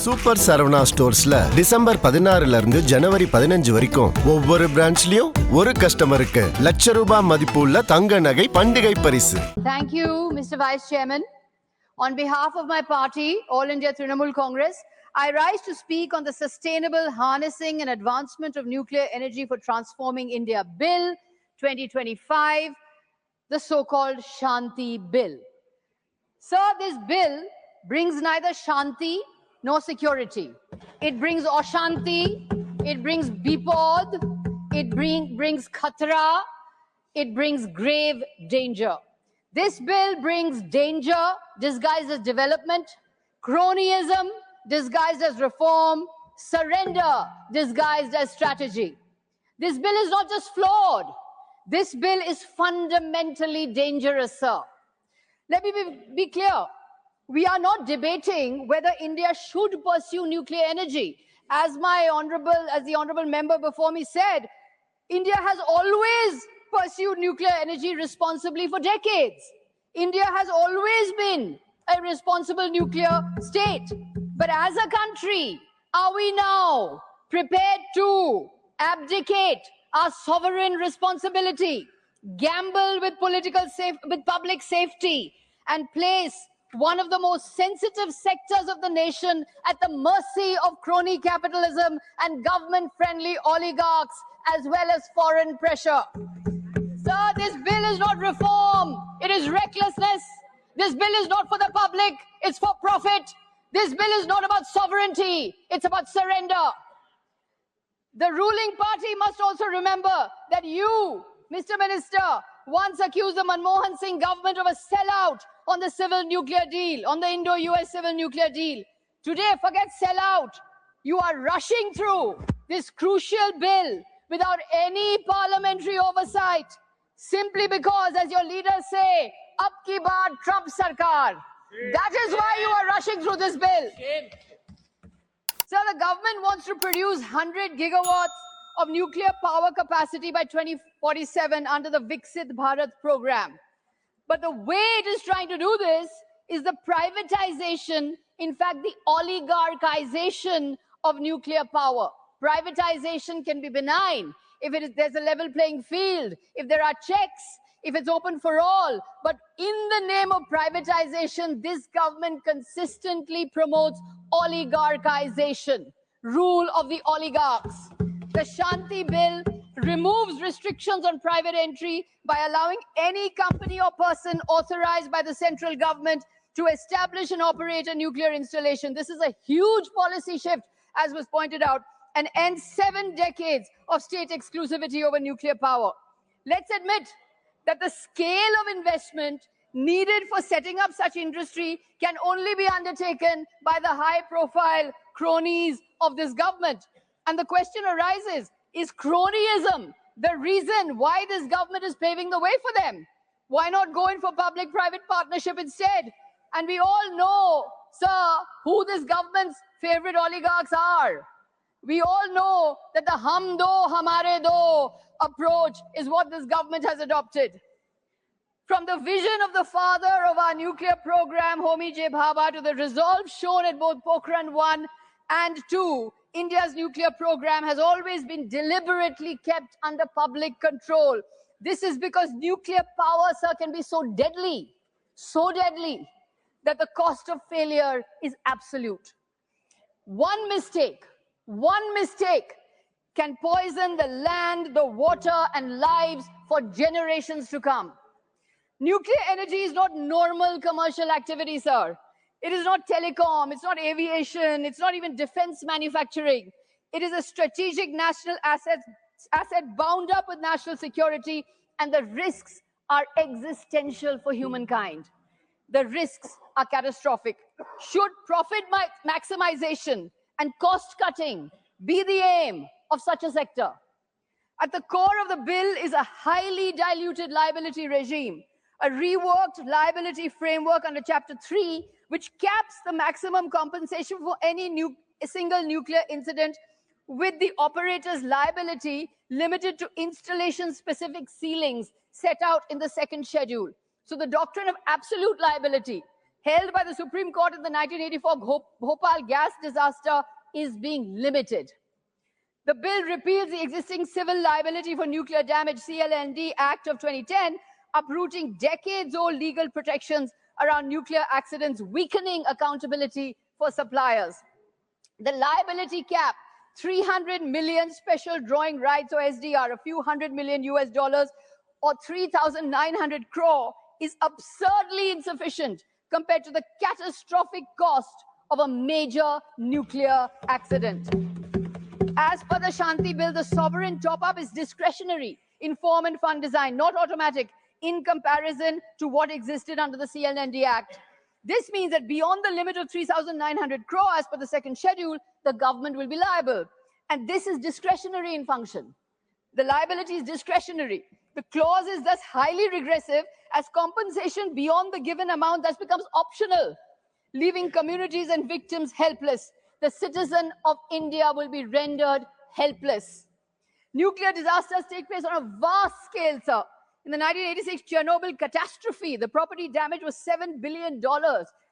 Super Saravana ஸ்டோர்ஸ்ல December 16ல இருந்து ஜனவரி 15 வரைக்கும் ஒவ்வொரு பிரான்ச்லயும் ஒரு கஸ்டமருக்கு ₹1,00,000 மதிப்பு உள்ள தங்க நகை பண்டிகை பரிசு. Thank you, Mr. Vice Chairman. On behalf of my party, All India Trinamool Congress, I rise to speak on the Sustainable Harnessing and Advancement of Nuclear Energy for Transforming India Bill 2025, the so-called Shanti Bill. Sir, this bill brings neither Shanti nor security. It brings Ashanti, it brings Bipod, it brings Khatra, it brings grave danger. This bill brings danger disguised as development, cronyism disguised as reform, surrender disguised as strategy. This bill is not just flawed, this bill is fundamentally dangerous, sir. Let me be clear. We are not debating whether India should pursue nuclear energy. As the honorable member before me said, India has always pursued nuclear energy responsibly for decades. India has always been a responsible nuclear state. But as a country, are we now prepared to abdicate our sovereign responsibility, gamble with public safety, and place one of the most sensitive sectors of the nation at the mercy of crony capitalism and government-friendly oligarchs as well as foreign pressure? Sir, this bill is not reform, it is recklessness. This bill is not for the public, it's for profit. This bill is not about sovereignty, it's about surrender. The ruling party must also remember that you, Mr. Minister, once accused the Manmohan Singh government of a sellout on the civil nuclear deal, on the Indo-US civil nuclear deal. Today, forget sellout. You are rushing through this crucial bill without any parliamentary oversight, simply because, as your leaders say, ab ki baar Trump sarkar. That is why you are rushing through this bill. So the government wants to produce 100 gigawatts of nuclear power capacity by 2047 under the Viksit Bharat program. But the way it is trying to do this is the privatization, in fact, the oligarchization of nuclear power. Privatization can be benign if there's a level playing field, if there are checks, if it's open for all. But in the name of privatization, this government consistently promotes oligarchization, rule of the oligarchs. The Shanti Bill removes restrictions on private entry by allowing any company or person authorized by the central government to establish and operate a nuclear installation. This is a huge policy shift, as was pointed out, and ends 7 decades of state exclusivity over nuclear power. Let's admit that the scale of investment needed for setting up such industry can only be undertaken by the high-profile cronies of this government. And the question arises, is cronyism the reason why this government is paving the way for them? Why not go in for public-private partnership instead? And we all know, sir, who this government's favorite oligarchs are. We all know that the hum do, hamare do approach is what this government has adopted. From the vision of the father of our nuclear program, Homi J. Bhabha, to the resolve shown at both Pokhran 1 and 2, India's nuclear program has always been deliberately kept under public control. This is because nuclear power, sir, can be so deadly, that the cost of failure is absolute. One mistake can poison the land, the water, and lives for generations to come. Nuclear energy is not normal commercial activity, sir. It is not telecom, it's not aviation, it's not even defense manufacturing. It is a strategic national asset bound up with national security, and the risks are existential for humankind. The risks are catastrophic. Should profit maximization and cost cutting be the aim of such a sector? At the core of the bill is a highly diluted liability regime, a reworked liability framework under Chapter 3, which caps the maximum compensation for any single nuclear incident, with the operator's liability limited to installation-specific ceilings set out in the second schedule. So the doctrine of absolute liability held by the Supreme Court in the 1984 Bhopal gas disaster is being limited. The bill repeals the existing Civil Liability for Nuclear Damage (CLND) Act of 2010, uprooting decades-old legal protections around nuclear accidents, weakening accountability for suppliers. The liability cap, 300 million special drawing rights or SDR, a few $100 million or 3,900 crore, is absurdly insufficient compared to the catastrophic cost of a major nuclear accident. As per the Shanti Bill, the sovereign top-up is discretionary in form and fund design, not automatic, in comparison to what existed under the CLND Act. This means that beyond the limit of 3,900 crore as per the second schedule, the government will be liable. And this is discretionary in function. The liability is discretionary. The clause is thus highly regressive, as compensation beyond the given amount thus becomes optional, leaving communities and victims helpless. The citizen of India will be rendered helpless. Nuclear disasters take place on a vast scale, sir. In the 1986 Chernobyl catastrophe, the property damage was $7 billion,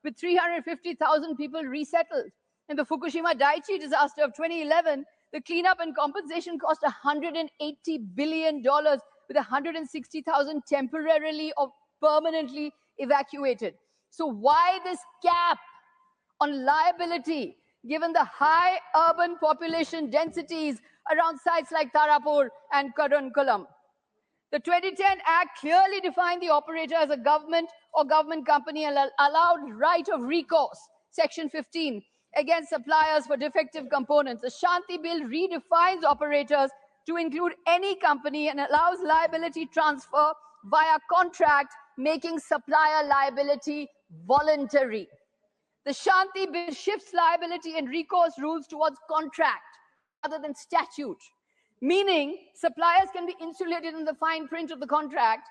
with 350,000 people resettled. In the Fukushima Daiichi disaster of 2011, the cleanup and compensation cost $180 billion, with 160,000 temporarily or permanently evacuated. So why this cap on liability, given the high urban population densities around sites like Tarapur and Kadunkulam? The 2010 Act clearly defined the operator as a government or government company and allowed right of recourse, Section 15, against suppliers for defective components. The Shanti Bill redefines operators to include any company and allows liability transfer via contract, making supplier liability voluntary. The Shanti Bill shifts liability and recourse rules towards contract rather than statute, meaning suppliers can be insulated in the fine print of the contract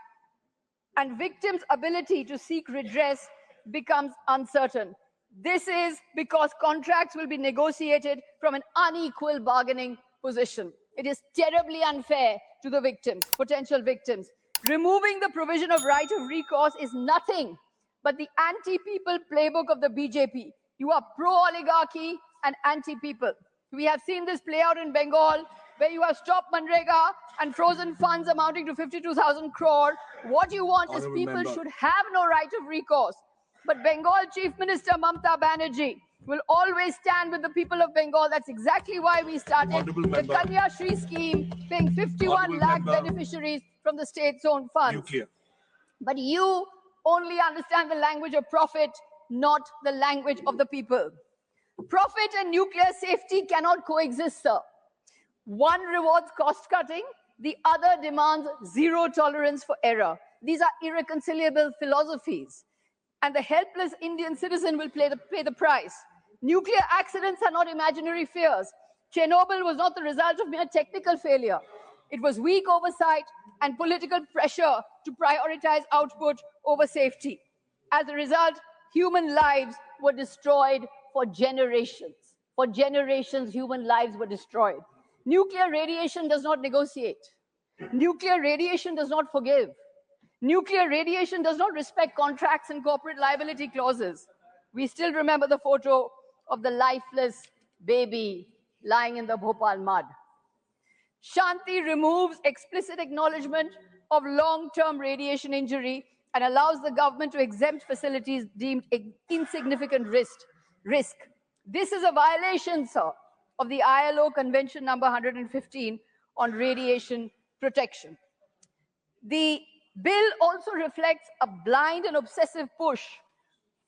and victims' ability to seek redress becomes uncertain. This is because contracts will be negotiated from an unequal bargaining position. It is terribly unfair to the victims, potential victims. Removing the provision of right of recourse is nothing but the anti-people playbook of the BJP. You are pro-oligarchy and anti-people. We have seen this play out in Bengal, where you have stopped Manrega and frozen funds amounting to 52,000 crore. What you want is people should have no right of recourse. But Bengal Chief Minister Mamata Banerjee will always stand with the people of Bengal. That's exactly why we started the Kanya Shri scheme, paying 51 lakh beneficiaries from the state's own funds. Nuclear. But you only understand the language of profit, not the language of the people. Profit and nuclear safety cannot coexist, sir. One rewards cost cutting, the other demands zero tolerance for error. These are irreconcilable philosophies, and the helpless Indian citizen will pay the price. Nuclear accidents are not imaginary fears. Chernobyl was not the result of mere technical failure. It was weak oversight and political pressure to prioritize output over safety. As a result, human lives were destroyed for generations. For generations, human lives were destroyed. Nuclear radiation does not negotiate. Nuclear radiation does not forgive. Nuclear radiation does not respect contracts and corporate liability clauses. We still remember the photo of the lifeless baby lying in the Bhopal mud. Shanti removes explicit acknowledgement of long-term radiation injury and allows the government to exempt facilities deemed insignificant risk. This is a violation, sir, of the ILO Convention number 115 on radiation protection. The bill also reflects a blind and obsessive push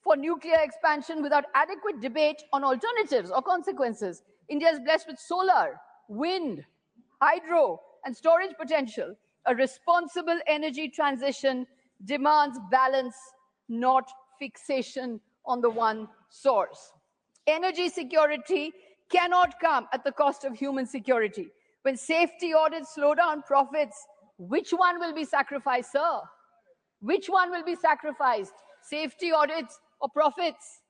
for nuclear expansion without adequate debate on alternatives or consequences. India is blessed with solar, wind, hydro, and storage potential. A responsible energy transition demands balance, not fixation on the one source. Energy security cannot come at the cost of human security. When safety audits slow down profits, which one will be sacrificed, sir? Which one will be sacrificed? Safety audits or profits?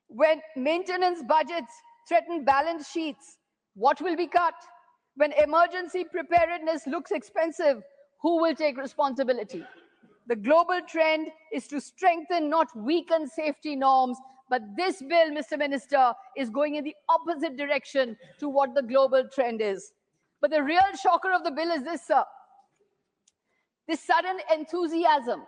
When maintenance budgets threaten balance sheets, what will be cut? When emergency preparedness looks expensive, who will take responsibility? The global trend is to strengthen, not weaken safety norms. But this bill, Mr. Minister, is going in the opposite direction to what the global trend is. But the real shocker of the bill is this, sir. This sudden enthusiasm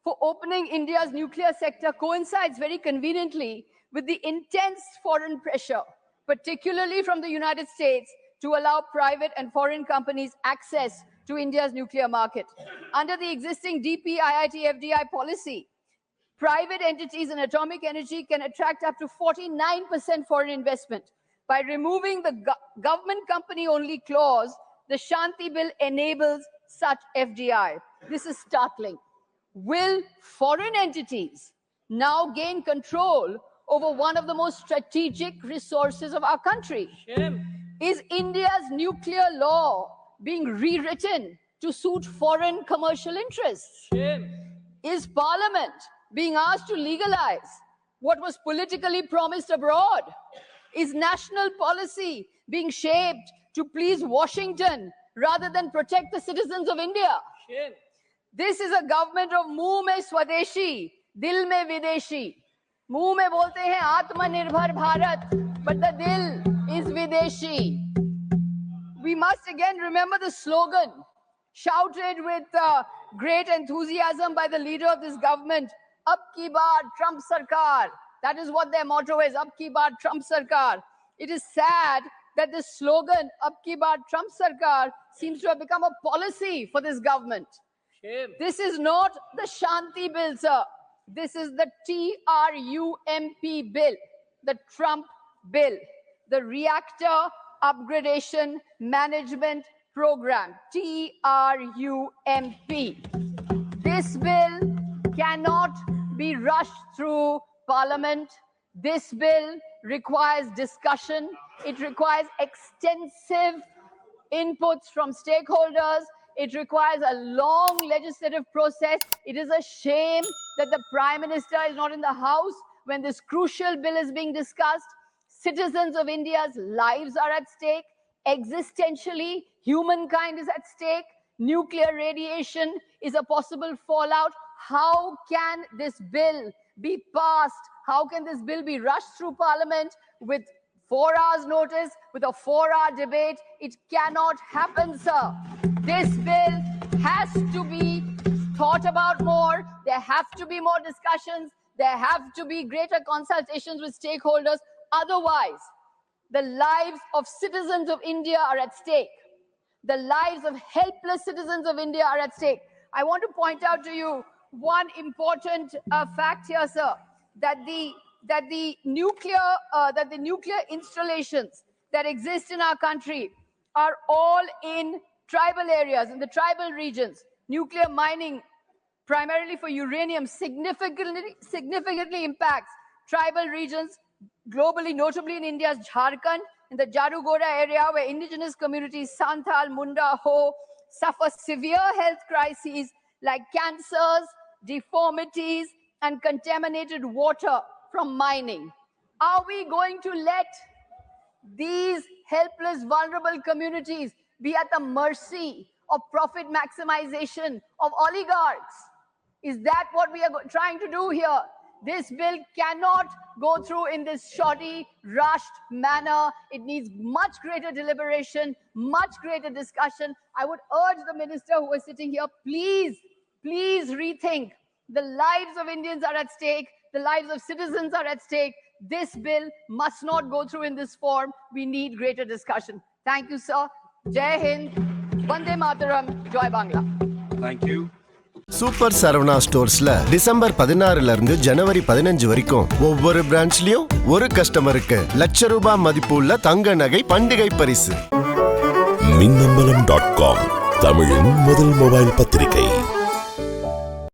for opening India's nuclear sector coincides very conveniently with the intense foreign pressure, particularly from the United States, to allow private and foreign companies access to India's nuclear market. Under the existing DP-IIT FDI policy, private entities in atomic energy can attract up to 49% foreign investment. By removing the government company-only clause, the Shanti Bill enables such FDI. This is startling. Will foreign entities now gain control over one of the most strategic resources of our country? Shame. Is India's nuclear law being rewritten to suit foreign commercial interests? Shame. Is Parliament being asked to legalize what was politically promised abroad? Is national policy being shaped to please Washington rather than protect the citizens of India? Shame. This is a government of मुंह में स्वदेशी, दिल में विदेशी. मुंह में बोलते हैं आत्मनिर्भर Bharat, but the dil is videshi. We must again remember the slogan shouted with great enthusiasm by the leader of this government, Ab ki baar Trump Sarkar. That is what their motto is, Ab ki baar Trump Sarkar. It is sad that this slogan, Ab ki baar Trump Sarkar, seems to have become a policy for this government. Shame. This is not the Shanti Bill, sir. This is the TRUMP bill, the Trump bill, the Reactor Upgradation Management Program, TRUMP. This bill cannot be rushed through Parliament. This bill requires discussion. It requires extensive inputs from stakeholders. It requires a long legislative process. It is a shame that the Prime Minister is not in the House when this crucial bill is being discussed. Citizens of India's lives are at stake. Existentially, humankind is at stake. Nuclear radiation is a possible fallout. How can this bill be passed? How can this bill be rushed through Parliament with 4 hours notice, with a 4-hour debate? It cannot happen, sir. This bill has to be thought about more. There have to be more discussions. There have to be greater consultations with stakeholders. Otherwise, the lives of citizens of India are at stake. The lives of helpless citizens of India are at stake. I want to point out to you one important fact here, sir, that the nuclear installations that exist in our country are all in tribal areas, in the tribal regions. Nuclear mining, primarily for uranium, significantly impacts tribal regions globally, notably in India's Jharkhand, in the Jarugoda area, where indigenous communities, Santhal, Munda, Ho, suffer severe health crises like cancers, deformities, and contaminated water from mining. Are we going to let these helpless, vulnerable communities be at the mercy of profit maximization of oligarchs? Is that what we are trying to do here? This bill cannot go through in this shoddy, rushed manner. It needs much greater deliberation, much greater discussion. I would urge the minister who is sitting here, please rethink. The lives of Indians are at stake. The lives of citizens are at stake. This bill must not go through in this form. We need greater discussion. Thank you, sir. Jai Hind, Vande Mataram, Joy Bangla. Thank you. Super Saravana ஸ்டோர்ஸ்ல December 16ல இருந்து ஜனவரி 15 வரைக்கும் ஒவ்வொரு பிரான்ச்லயும் ஒரு கஸ்டமருக்கு ₹1,00,000 மதிப்புள்ள தங்க நகை பண்டிகை பரிசு. Minnambalam.com தமிழின் முதல் மொபைல் பத்திரிகை.